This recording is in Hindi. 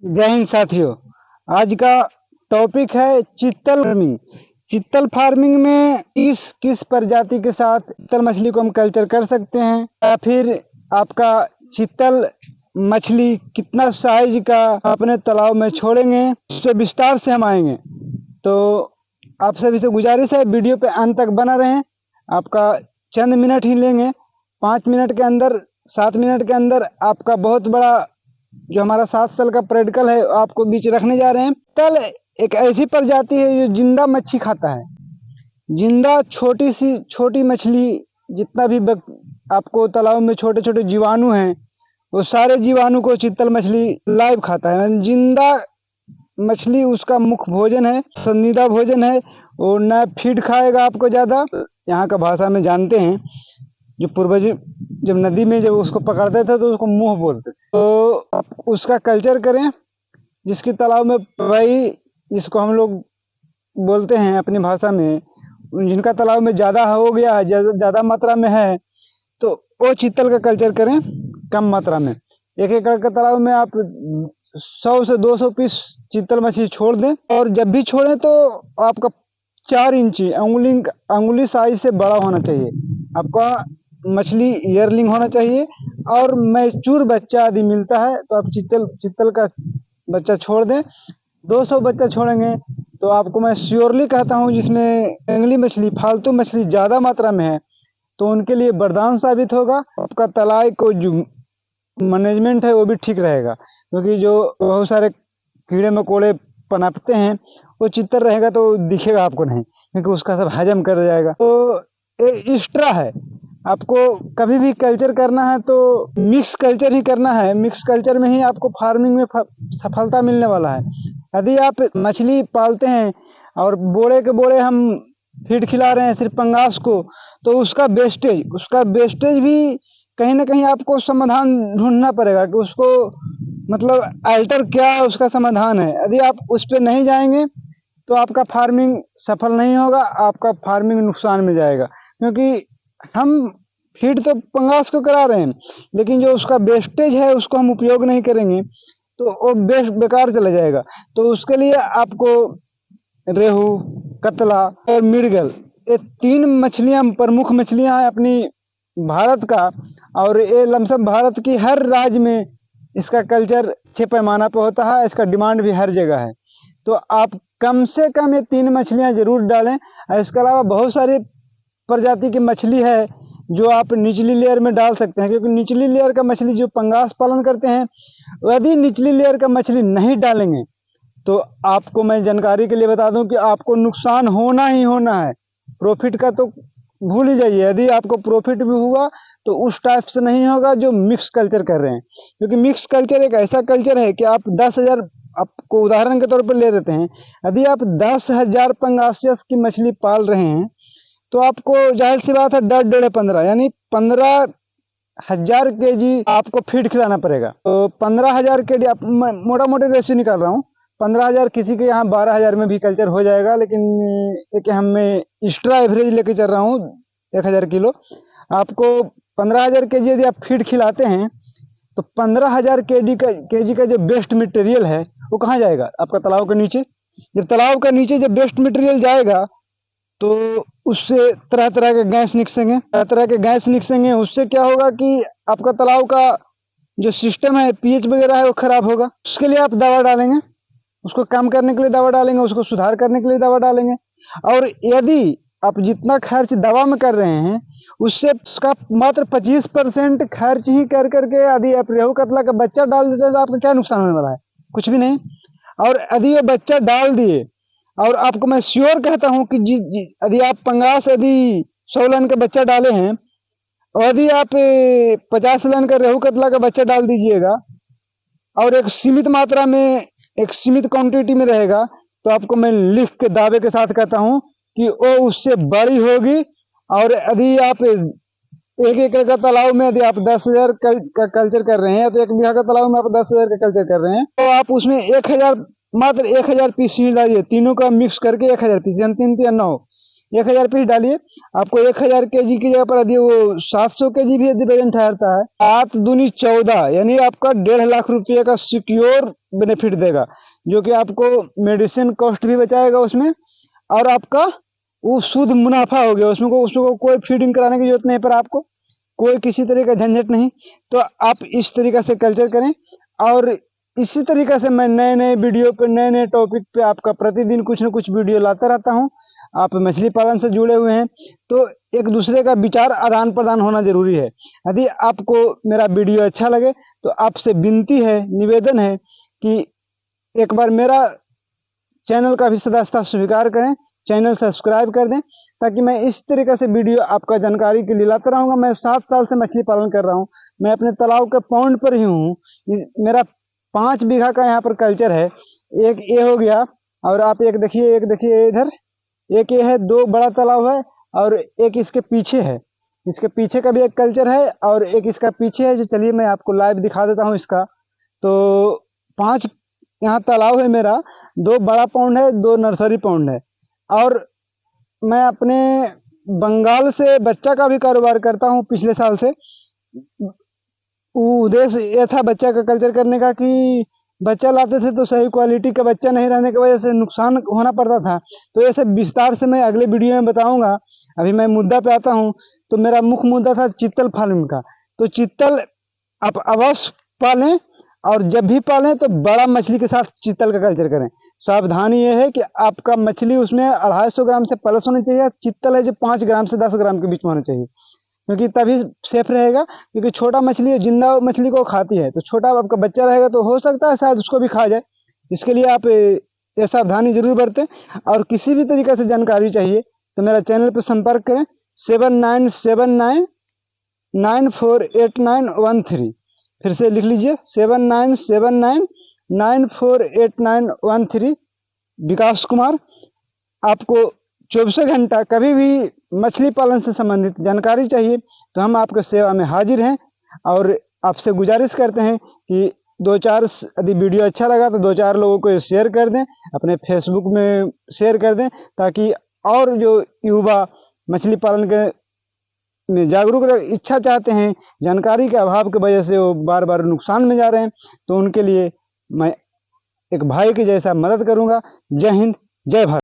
जय हिंद साथियों। आज का टॉपिक है चित्तल फार्मिंग। चित्तल फार्मिंग में किस किस प्रजाति के साथ चित्तल मछली को हम कल्चर कर सकते हैं, या फिर आपका चित्तल मछली कितना साइज का अपने तालाब में छोड़ेंगे, उस पर विस्तार से हम आएंगे। तो आप सभी से गुजारिश है, वीडियो पे अंत तक बना रहें। आपका चंद मिनट ही लेंगे, 5 मिनट के अंदर 7 मिनट के अंदर आपका बहुत बड़ा जो हमारा 7 साल का प्रैक्टिकल है आपको बीच रखने जा रहे हैं। तल एक ऐसी प्रजाति है जो जिंदा मच्छी खाता है। जिंदा छोटी मछली, जितना भी आपको तालाब में छोटे छोटे जीवाणु हैं, वो सारे जीवाणु को चित्तल मछली लाइव खाता है। जिंदा मछली उसका मुख्य भोजन है, पसंदीदा भोजन है। वो न फीड खाएगा आपको ज्यादा, यहाँ का भाषा में जानते हैं, जो पूर्वज जब नदी में जब उसको पकड़ते थे तो उसको मुंह बोलते थे। तो उसका कल्चर करें, जिसकी तालाब में वही, जिसको हम लोग बोलते हैं अपनी भाषा में, जिनका तालाब में ज्यादा हो गया है, ज्यादा मात्रा में है, तो वो चित्तल का कल्चर करें कम मात्रा में। 1 एकड़ के तालाब में आप 100 से 200 पीस चित्तल मछली छोड़ दें, और जब भी छोड़ें तो आपका 4 इंची अंगुली साइज से बड़ा होना चाहिए। आपका मछली ईयरलिंग होना चाहिए, और मैच्योर बच्चा यदि मिलता है तो आप चित्तल का बच्चा छोड़ दें। 200 बच्चा छोड़ेंगे तो आपको मैं श्योरली कहता हूं, जिसमें जंगली मछली, फालतू मछली ज्यादा मात्रा में है, तो उनके लिए वरदान साबित होगा। आपका तालाब को जो मैनेजमेंट है वो भी ठीक रहेगा, क्योंकि जो बहुत सारे कीड़े मकोड़े पनपते हैं, वो चित्तल रहेगा तो दिखेगा आपको नहीं, क्योंकि उसका सब हजम कर जाएगा। तो एक्स्ट्रा है, आपको कभी भी कल्चर करना है तो मिक्स कल्चर ही करना है। मिक्स कल्चर में ही आपको फार्मिंग में सफलता मिलने वाला है। यदि आप मछली पालते हैं और बोरे के बोरे हम फीड खिला रहे हैं सिर्फ पंगास को, तो उसका वेस्टेज भी कहीं ना कहीं आपको समाधान ढूंढना पड़ेगा कि उसको मतलब अल्टर क्या उसका समाधान है। यदि आप उस पर नहीं जाएंगे तो आपका फार्मिंग सफल नहीं होगा, आपका फार्मिंग नुकसान में जाएगा। क्योंकि हम फीड तो पंगास को करा रहे हैं, लेकिन जो उसका वेस्टेज है उसको हम उपयोग नहीं करेंगे तो वो बेकार चला जाएगा। तो उसके लिए आपको रेहू, कतला और मृगल, ये 3 मछलियां प्रमुख मछलियां हैं अपनी भारत का, और ये लमसम भारत की हर राज्य में इसका कल्चर अच्छे पैमाना पर होता है। इसका डिमांड भी हर जगह है। तो आप कम से कम ये 3 मछलियां जरूर डालें। इसके अलावा बहुत सारी प्रजाति की मछली है जो आप निचली लेयर में डाल सकते हैं, क्योंकि निचली लेयर का मछली जो पंगास पालन करते हैं, यदि निचली लेयर का मछली नहीं डालेंगे तो आपको मैं जानकारी के लिए बता दूं कि आपको नुकसान होना ही होना है। प्रॉफिट का तो भूल ही जाइए। यदि आपको प्रॉफिट भी हुआ तो उस टाइप से नहीं होगा जो मिक्स कल्चर कर रहे हैं, क्योंकि मिक्स कल्चर एक ऐसा कल्चर है कि आप 10,000, आपको उदाहरण के तौर पर ले देते हैं, यदि आप 10,000 पंगासियस की मछली पाल रहे हैं तो आपको जाहिर सी बात है 10-15 यानी 15,000 केजी आपको फीड खिलाना पड़ेगा। तो 15,000 केजी, आप मोटा मोटी रेशियो निकाल रहा हूँ, 15,000 किसी के यहाँ 12,000 में भी कल्चर हो जाएगा, लेकिन एक हमें एक्स्ट्रा एवरेज लेके चल रहा हूँ 1,000 किलो। आपको 15,000 केजी यदि आप फीड खिलाते हैं तो 15,000 केजी का जो बेस्ट मटेरियल है वो कहाँ जाएगा? आपका तालाब के नीचे। जब तालाब का नीचे जब बेस्ट मटेरियल जाएगा तो उससे तरह तरह के गैस निकसेंगे। उससे क्या होगा कि आपका तालाब का जो सिस्टम है, पीएच वगैरह है, वो खराब होगा। उसके लिए आप दवा डालेंगे, उसको कम करने के लिए दवा डालेंगे, उसको सुधार करने के लिए दवा डालेंगे। और यदि आप जितना खर्च दवा में कर रहे हैं, उससे उसका मात्र 25% खर्च ही कर करके यदि आप रेहू कतला का बच्चा डाल देते हैं तो आपका क्या नुकसान होने वाला है? कुछ भी नहीं। और यदि ये बच्चा डाल दिए, और आपको मैं श्योर कहता हूं कि यदि आप पंगास 100 लाइन का बच्चा डाले हैं, और यदि आप 50 लाइन का रेहू कतला का बच्चा डाल दीजिएगा, और एक सीमित मात्रा में, एक सीमित क्वांटिटी में रहेगा, तो आपको मैं लिख के दावे के साथ कहता हूं कि वो उससे बड़ी होगी। और यदि आप 1 एकड़ का तालाब में यदि आप 10,000 का कल्चर कर रहे हैं, तो 1 बीघा का तालाब में आप 10,000 का कल्चर कर रहे हैं, तो आप उसमें मात्र 1,000 पीस ही डालिए, तीनों का मिक्स करके 1,000 पीस, यानी 3 या 9, 1000 पीस डालिए, आपको 1000 केजी की जगह पर यदि वो 700 केजी भी यदि वजन ठहरता है, 7 दूनी 14, यानी आपका 1.5 लाख रुपये का सिक्योर बेनिफिट देगा, जो कि आपको मेडिसिन कॉस्ट भी बचाएगा उसमें, और आपका वो शुद्ध मुनाफा हो गया। उसमें कोई फीडिंग कराने की जरूरत नहीं, पर आपको कोई किसी तरह का झंझट नहीं। तो आप इस तरीका से कल्चर करें, और इसी तरीके से मैं नए नए वीडियो पे, नए नए टॉपिक पे आपका प्रतिदिन कुछ न कुछ वीडियो लाता रहता हूँ। आप मछली पालन से जुड़े हुए हैं तो एक दूसरे का विचार आदान प्रदान होना जरूरी है। यदि आपको मेरा वीडियो अच्छा लगे तो आपसे विनती है, निवेदन है कि एक बार मेरा चैनल का भी सदस्यता स्वीकार करें, चैनल सब्सक्राइब कर दें, ताकि मैं इस तरीके से वीडियो आपका जानकारी के लिए लाता रहूँगा। मैं 7 साल से मछली पालन कर रहा हूँ, मैं अपने तालाब के पॉन्ड पर ही हूँ। मेरा 5 बीघा का यहाँ पर कल्चर है। एक ये हो गया, और आप एक देखिए इधर एक ये है, 2 बड़ा तालाब है, और एक इसके पीछे है। इसके पीछे का भी एक कल्चर है, और एक इसका पीछे है, जो चलिए मैं आपको लाइव दिखा देता हूँ इसका। तो 5 यहाँ तालाब है मेरा, 2 बड़ा पॉन्ड है, 2 नर्सरी पॉन्ड है। और मैं अपने बंगाल से बच्चा का भी कारोबार करता हूँ पिछले साल से। उद्देश्य ये था बच्चा का कल्चर करने का कि बच्चा लाते थे तो सही क्वालिटी का बच्चा नहीं रहने की वजह से नुकसान होना पड़ता था। तो ऐसे विस्तार से मैं अगले वीडियो में बताऊंगा। अभी मैं मुद्दा पे आता हूँ। तो मेरा मुख्य मुद्दा था चित्तल फार्मिंग का। तो चित्तल आप अवश्य पालें, और जब भी पालें तो बड़ा मछली के साथ चित्तल का कल्चर करें। सावधानी ये है कि आपका मछली उसमें 250 ग्राम से प्लस होनी चाहिए। चित्तल है जो 5 ग्राम से 10 ग्राम के बीच में होना चाहिए, क्योंकि तभी सेफ रहेगा। क्योंकि छोटा मछली जिंदा मछली को खाती है, तो छोटा आपका बच्चा रहेगा तो हो सकता है शायद उसको भी खा जाए। इसके लिए आप ये सावधानी जरूर बरतें। और किसी भी तरीके से जानकारी चाहिए तो मेरा चैनल पर संपर्क करें 7979948913। फिर से लिख लीजिए 7979948913। विकास कुमार। आपको 24 घंटा कभी भी मछली पालन से संबंधित जानकारी चाहिए तो हम आपके सेवा में हाजिर हैं। और आपसे गुजारिश करते हैं कि 2-4 यदि वीडियो अच्छा लगा तो 2-4 लोगों को शेयर कर दें, अपने फेसबुक में शेयर कर दें, ताकि और जो युवा मछली पालन के में जागरूक इच्छा चाहते हैं, जानकारी के अभाव की वजह से वो बार बार नुकसान में जा रहे हैं, तो उनके लिए मैं एक भाई के जैसा मदद करूंगा। जय हिंद, जय भारत।